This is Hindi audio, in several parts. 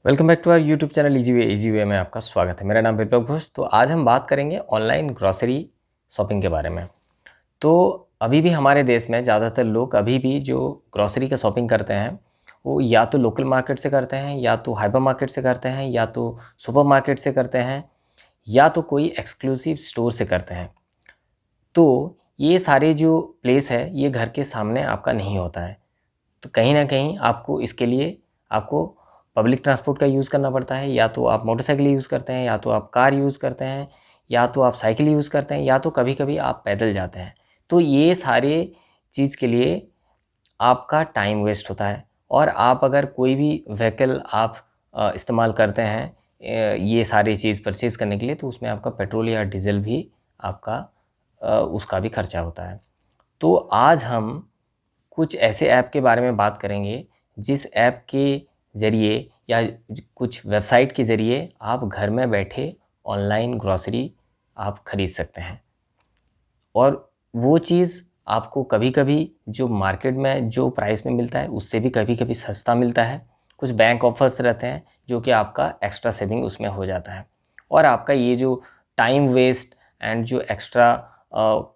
Welcome back to our YouTube channel easy way में आपका स्वागत है। मेरा नाम विप्लव घोष। तो आज हम बात करेंगे ऑनलाइन ग्रॉसरी शॉपिंग के बारे में। तो अभी भी हमारे देश में ज़्यादातर लोग अभी भी जो ग्रॉसरी का शॉपिंग करते हैं वो या तो लोकल मार्केट से करते हैं, या तो हाइपर मार्केट से करते हैं, या तो सुपर मार्केट से करते हैं, या तो कोई एक्सक्लूसिव स्टोर से करते हैं। तो ये सारे जो प्लेस है ये घर के सामने आपका नहीं होता है। तो कहीं न कहीं आपको इसके लिए आपको पब्लिक ट्रांसपोर्ट का यूज़ करना पड़ता है। या तो आप मोटरसाइकिल यूज़ करते हैं, या तो आप कार यूज़ करते हैं, या तो आप साइकिल यूज़ करते हैं, या तो कभी-कभी आप पैदल जाते हैं। तो ये सारे चीज़ के लिए आपका टाइम वेस्ट होता है। और आप अगर कोई भी व्हीकल आप इस्तेमाल करते हैं ये सारी चीज़ परचेज़ करने के लिए, तो उसमें आपका पेट्रोल या डीज़ल भी आपका उसका भी खर्चा होता है। तो आज हम कुछ ऐसे ऐप के बारे में बात करेंगे जिस ऐप के ज़रिए या कुछ वेबसाइट के ज़रिए आप घर में बैठे ऑनलाइन ग्रॉसरी आप खरीद सकते हैं। और वो चीज़ आपको कभी-कभी जो मार्केट में जो प्राइस में मिलता है उससे भी कभी-कभी सस्ता मिलता है। कुछ बैंक ऑफ़र्स रहते हैं जो कि आपका एक्स्ट्रा सेविंग उसमें हो जाता है। और आपका ये जो टाइम वेस्ट एंड जो एक्स्ट्रा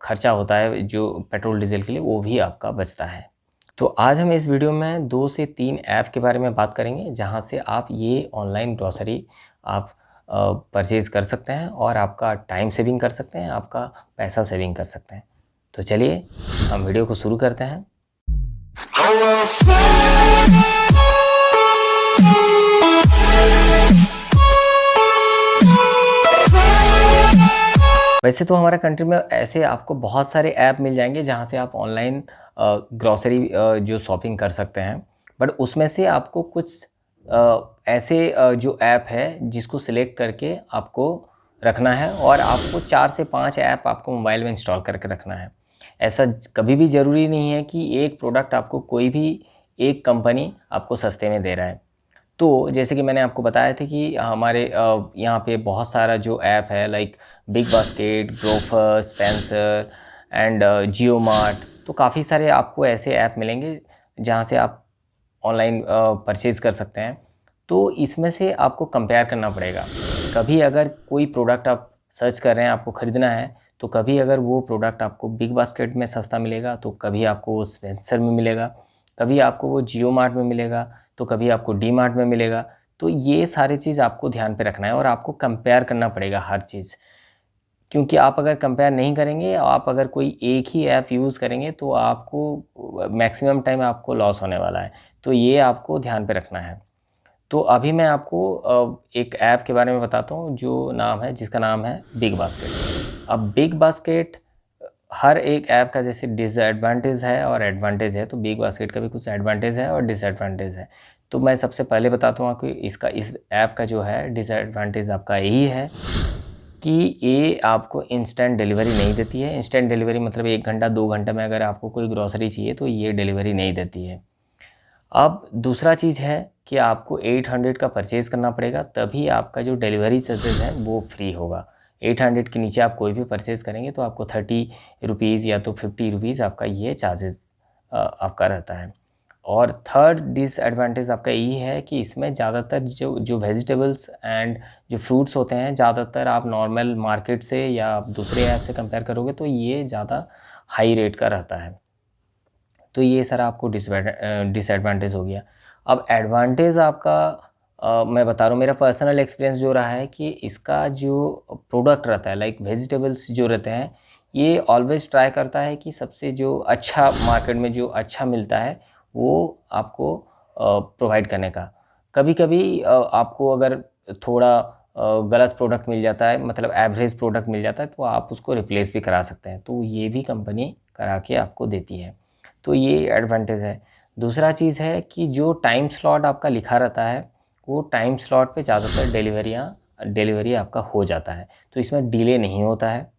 खर्चा होता है जो पेट्रोल डीज़ल के लिए, वो भी आपका बचता है। तो आज हम इस वीडियो में 2 से 3 ऐप के बारे में बात करेंगे जहाँ से आप ये ऑनलाइन ग्रॉसरी आप परचेज़ कर सकते हैं और आपका टाइम सेविंग कर सकते हैं, आपका पैसा सेविंग कर सकते हैं। तो चलिए हम वीडियो को शुरू करते हैं। वैसे तो हमारा कंट्री में ऐसे आपको बहुत सारे ऐप मिल जाएँगे जहाँ से आप ऑनलाइन ग्रॉसरी जो शॉपिंग कर सकते हैं। बट उसमें से आपको कुछ ऐसे जो ऐप है जिसको सिलेक्ट करके आपको रखना है, और आपको 4 से 5 ऐप आपको मोबाइल में इंस्टॉल करके रखना है। ऐसा कभी भी ज़रूरी नहीं है कि एक प्रोडक्ट आपको कोई भी एक कंपनी आपको सस्ते में दे रहा है। तो जैसे कि मैंने आपको बताया था कि हमारे यहाँ पे बहुत सारा जो ऐप है like BigBasket, Grofer, Spencer and JioMart. तो काफ़ी सारे आपको ऐसे ऐप मिलेंगे जहाँ से आप ऑनलाइन परचेज़ कर सकते हैं। तो इसमें से आपको कंपेयर करना पड़ेगा। कभी अगर कोई प्रोडक्ट आप सर्च कर रहे हैं, आपको ख़रीदना है, तो कभी अगर वो प्रोडक्ट आपको बिग बास्केट में सस्ता मिलेगा, तो कभी आपको वो स्पेंसर में मिलेगा, कभी आपको वो जियो मार्ट में मिलेगा, तो कभी आपको डी मार्ट में मिलेगा। तो ये सारी चीज़ आपको ध्यान पे रखना है और आपको कंपेयर करना पड़ेगा हर चीज़। क्योंकि आप अगर कंपेयर नहीं करेंगे, आप अगर कोई एक ही ऐप यूज़ करेंगे, तो आपको मैक्सिमम टाइम आपको लॉस होने वाला है। तो ये आपको ध्यान पे रखना है। तो अभी मैं आपको एक ऐप के बारे में बताता हूँ जो नाम है जिसका नाम है बिग बास्केट। अब बिग बास्केट हर एक ऐप का जैसे डिसएडवांटेज है और एडवांटेज है, तो बिग बास्केट का भी कुछ एडवांटेज है और डिसएडवांटेज है। तो मैं सबसे पहले बताता हूँ आपको इसका, इस ऐप का जो है डिसएडवांटेज आपका यही है कि ये आपको इंस्टेंट डिलीवरी नहीं देती है। इंस्टेंट डिलीवरी मतलब 1 घंटा 2 घंटे में अगर आपको कोई ग्रॉसरी चाहिए तो ये डिलीवरी नहीं देती है। अब दूसरा चीज़ है कि आपको 800 का परचेज़ करना पड़ेगा, तभी आपका जो डिलीवरी चार्जेज़ है वो फ्री होगा। 800 के नीचे आप कोई भी परचेज़ करेंगे तो आपको 30 रुपीज़ या तो 50 रुपीज़ आपका ये चार्जेज़ आपका रहता है। और थर्ड डिसएडवांटेज आपका यही है कि इसमें ज़्यादातर जो जो वेजिटेबल्स एंड जो फ्रूट्स होते हैं, ज़्यादातर आप नॉर्मल मार्केट से या आप दूसरे ऐप से कंपेयर करोगे तो ये ज़्यादा हाई रेट का रहता है। तो ये सारा आपको डिसएडवांटेज हो गया। अब एडवांटेज आपका मैं बता रहा हूँ, मेरा पर्सनल एक्सपीरियंस जो रहा है कि इसका जो प्रोडक्ट रहता है लाइक वेजिटेबल्स जो रहते हैं, ये ऑलवेज़ ट्राई करता है कि सबसे जो अच्छा मार्केट में जो अच्छा मिलता है वो आपको प्रोवाइड करने का। कभी-कभी आपको अगर थोड़ा गलत प्रोडक्ट मिल जाता है, मतलब एवरेज प्रोडक्ट मिल जाता है, तो आप उसको रिप्लेस भी करा सकते हैं। तो ये भी कंपनी करा के आपको देती है। तो ये एडवांटेज है। दूसरा चीज़ है कि जो टाइम स्लॉट आपका लिखा रहता है, वो टाइम स्लॉट पे ज़्यादातर डिलीवरी आपका हो जाता है, तो इसमें डिले नहीं होता है।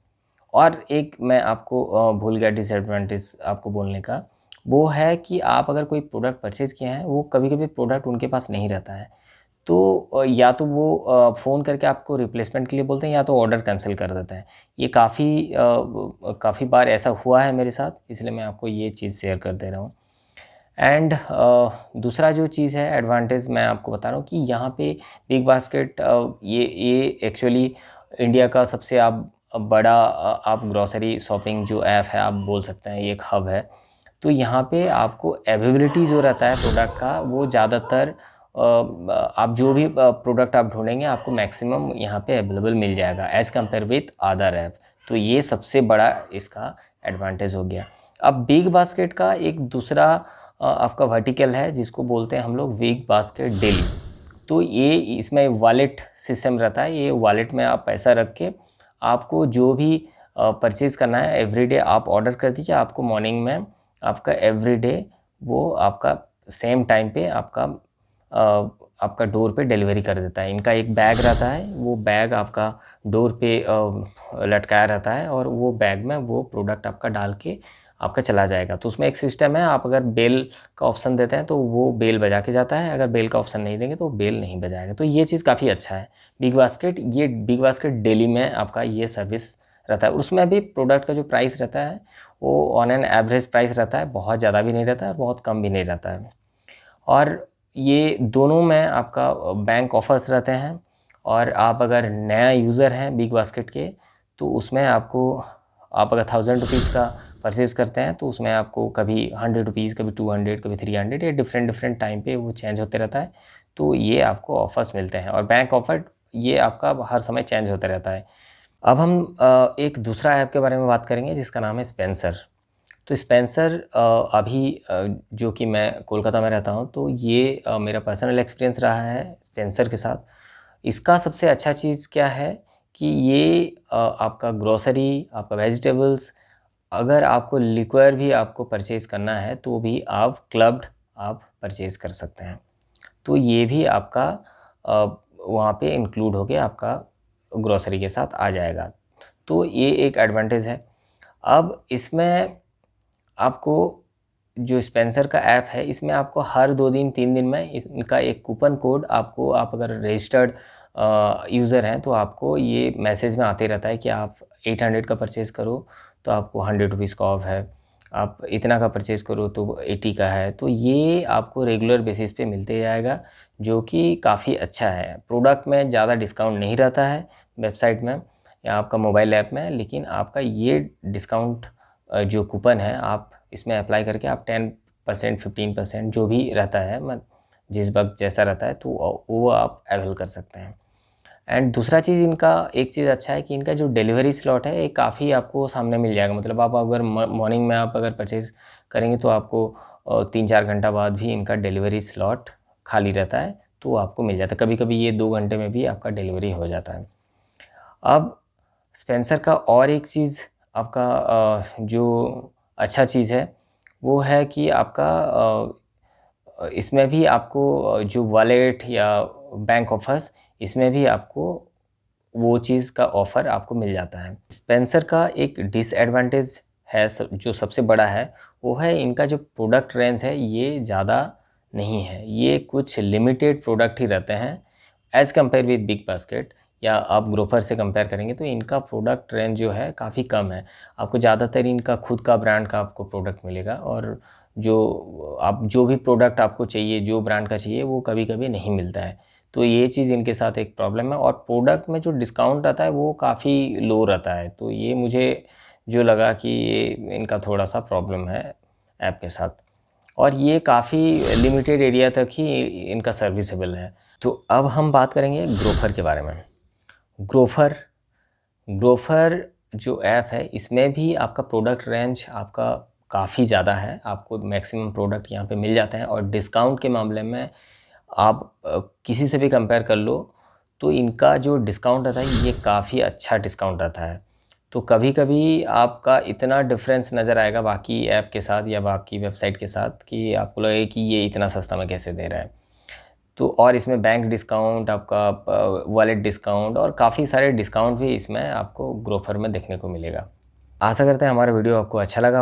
और एक मैं आपको भूल गया डिसएडवांटेज आपको बोलने का, वो है कि आप अगर कोई प्रोडक्ट परचेज़ किए हैं, वो कभी-कभी प्रोडक्ट उनके पास नहीं रहता है। तो या तो वो फ़ोन करके आपको रिप्लेसमेंट के लिए बोलते हैं, या तो ऑर्डर कैंसल कर देते हैं। ये काफ़ी बार ऐसा हुआ है मेरे साथ, इसलिए मैं आपको ये चीज़ शेयर कर दे रहा हूँ। एंड दूसरा जो चीज़ है एडवांटेज मैं आपको बता रहा हूँ कि यहाँ पे बिग बास्केट ये एक्चुअली इंडिया का सबसे आप बड़ा आप ग्रॉसरी शॉपिंग जो ऐप है आप बोल सकते हैं, ये एक हब है। तो यहाँ पे आपको अवेलेबिलिटी जो रहता है प्रोडक्ट का वो ज़्यादातर आप जो भी प्रोडक्ट आप ढूँढेंगे आपको मैक्सिमम यहाँ पे अवेलेबल मिल जाएगा as compare with other app. तो ये सबसे बड़ा इसका एडवांटेज हो गया। अब बिग बास्केट का एक दूसरा आपका वर्टिकल है जिसको बोलते हैं हम लोग बिग बास्केट डेली। तो ये इसमें वॉलेट सिस्टम रहता है, ये वॉलेट में आप पैसा रख के आपको जो भी परचेज़ करना है एवरीडे आप ऑर्डर कर दीजिए, आपको मॉर्निंग में आपका एवरीडे वो आपका सेम टाइम पे आपका डोर पे डिलीवरी कर देता है। इनका एक बैग रहता है, वो बैग आपका डोर पे लटकाया रहता है और वो बैग में वो प्रोडक्ट आपका डाल के आपका चला जाएगा। तो उसमें एक सिस्टम है, आप अगर बेल का ऑप्शन देते हैं तो वो बेल बजा के जाता है, अगर बेल का ऑप्शन नहीं देंगे तो बेल नहीं बजाएगा। तो ये चीज़ काफ़ी अच्छा है। बिग बास्केट डेली में आपका ये सर्विस रहता है। उसमें भी प्रोडक्ट का जो प्राइस रहता है वो ऑन एन एवरेज प्राइस रहता है, बहुत ज़्यादा भी नहीं रहता है, बहुत कम भी नहीं रहता है। और ये दोनों में आपका बैंक ऑफ़र्स रहते हैं और आप अगर नया यूज़र हैं बिग बास्केट के, तो उसमें आपको आप अगर ₹1000 का परचेज़ करते हैं तो उसमें आपको कभी ₹100, कभी 200, कभी 300, ये डिफरेंट टाइम पे वो चेंज होते रहता है। तो ये आपको ऑफ़र्स मिलते हैं और बैंक ऑफ़र ये आपका हर समय चेंज होता रहता है। अब हम एक दूसरा ऐप के बारे में बात करेंगे जिसका नाम है स्पेंसर। तो स्पेंसर अभी जो कि मैं कोलकाता में रहता हूँ, तो ये मेरा पर्सनल एक्सपीरियंस रहा है स्पेंसर के साथ। इसका सबसे अच्छा चीज़ क्या है कि ये आपका ग्रोसरी, आपका वेजिटेबल्स, अगर आपको लिक्विर भी आपको परचेज़ करना है तो भी आप क्लब्ड आप परचेज़ कर सकते हैं। तो ये भी आपका वहाँ पे इंक्लूड होके आपका ग्रोसरी के साथ आ जाएगा। तो ये एक एडवांटेज है। अब इसमें आपको जो स्पेंसर का ऐप है, इसमें आपको हर 2 दिन 3 दिन में इनका एक कूपन कोड आपको आप अगर रजिस्टर्ड यूज़र हैं, तो आपको ये मैसेज में आते रहता है कि आप 800 का परचेज़ करो, तो आपको ₹100 का ऑफ है। आप इतना का परचेज़ करो तो 80 का है। तो ये आपको रेगुलर बेसिस पे मिलते जाएगा, जो कि काफ़ी अच्छा है। प्रोडक्ट में ज़्यादा डिस्काउंट नहीं रहता है वेबसाइट में या आपका मोबाइल ऐप में, लेकिन आपका ये डिस्काउंट जो कूपन है आप इसमें अप्लाई करके आप 10% 15% जो भी रहता है जिस वक़्त जैसा रहता है तो वो आप अवेल कर सकते हैं। एंड दूसरा चीज़ इनका एक चीज़ अच्छा है कि इनका जो डिलीवरी स्लॉट है ये काफ़ी आपको सामने मिल जाएगा। मतलब आप अगर मॉर्निंग में आप अगर परचेज़ करेंगे तो आपको 3-4 घंटा बाद भी इनका डिलीवरी स्लॉट खाली रहता है, तो आपको मिल जाता है। कभी-कभी ये 2 घंटे में भी आपका डिलीवरी हो जाता है। अब स्पेंसर का और एक चीज़ आपका जो अच्छा चीज़ है, वो है कि आपका इसमें भी आपको जो वॉलेट या बैंक ऑफ़र्स इसमें भी आपको वो चीज़ का ऑफ़र आपको मिल जाता है। स्पेंसर का एक डिसएडवांटेज है जो सबसे बड़ा है, वो है इनका जो प्रोडक्ट रेंज है ये ज़्यादा नहीं है। ये कुछ लिमिटेड प्रोडक्ट ही रहते हैं as compare with big basket या आप ग्रोफर से कंपेयर करेंगे तो इनका प्रोडक्ट रेंज जो है काफ़ी कम है। आपको ज़्यादातर इनका खुद का ब्रांड का आपको प्रोडक्ट मिलेगा और जो भी प्रोडक्ट आपको चाहिए, जो ब्रांड का चाहिए वो कभी-कभी नहीं मिलता है। तो ये चीज़ इनके साथ एक प्रॉब्लम है और प्रोडक्ट में जो डिस्काउंट आता है वो काफ़ी लो रहता है। तो ये मुझे जो लगा कि ये इनका थोड़ा-सा प्रॉब्लम है ऐप के साथ और ये काफ़ी लिमिटेड एरिया तक ही इनका सर्विसेबल है। तो अब हम बात करेंगे ग्रोफर के बारे में। ग्रोफर ग्रोफर जो ऐप है इसमें भी आपका प्रोडक्ट रेंज आपका काफ़ी ज़्यादा है। आपको मैक्सिमम प्रोडक्ट यहाँ पे मिल जाते हैं और डिस्काउंट के मामले में आप किसी से भी कंपेयर कर लो, तो इनका जो डिस्काउंट रहता है ये काफ़ी अच्छा डिस्काउंट रहता है। तो कभी-कभी आपका इतना डिफ़रेंस नज़र आएगा बाकी ऐप के साथ या बाकी वेबसाइट के साथ कि आपको लगेगा कि ये इतना सस्ता में कैसे दे रहा है। तो और इसमें बैंक डिस्काउंट, आपका वॉलेट डिस्काउंट और काफ़ी सारे डिस्काउंट भी इसमें आपको ग्रोफर में देखने को मिलेगा। आशा करते हैं हमारा वीडियो आपको अच्छा लगा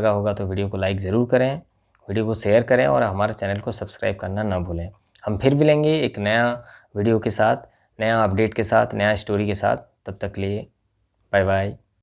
होगा तो वीडियो को लाइक ज़रूर करें, वीडियो को शेयर करें और हमारे चैनल को सब्सक्राइब करना ना भूलें। हम फिर मिलेंगे एक नया वीडियो के साथ, नया अपडेट के साथ, नया स्टोरी के साथ। तब तक के लिए बाय बाय।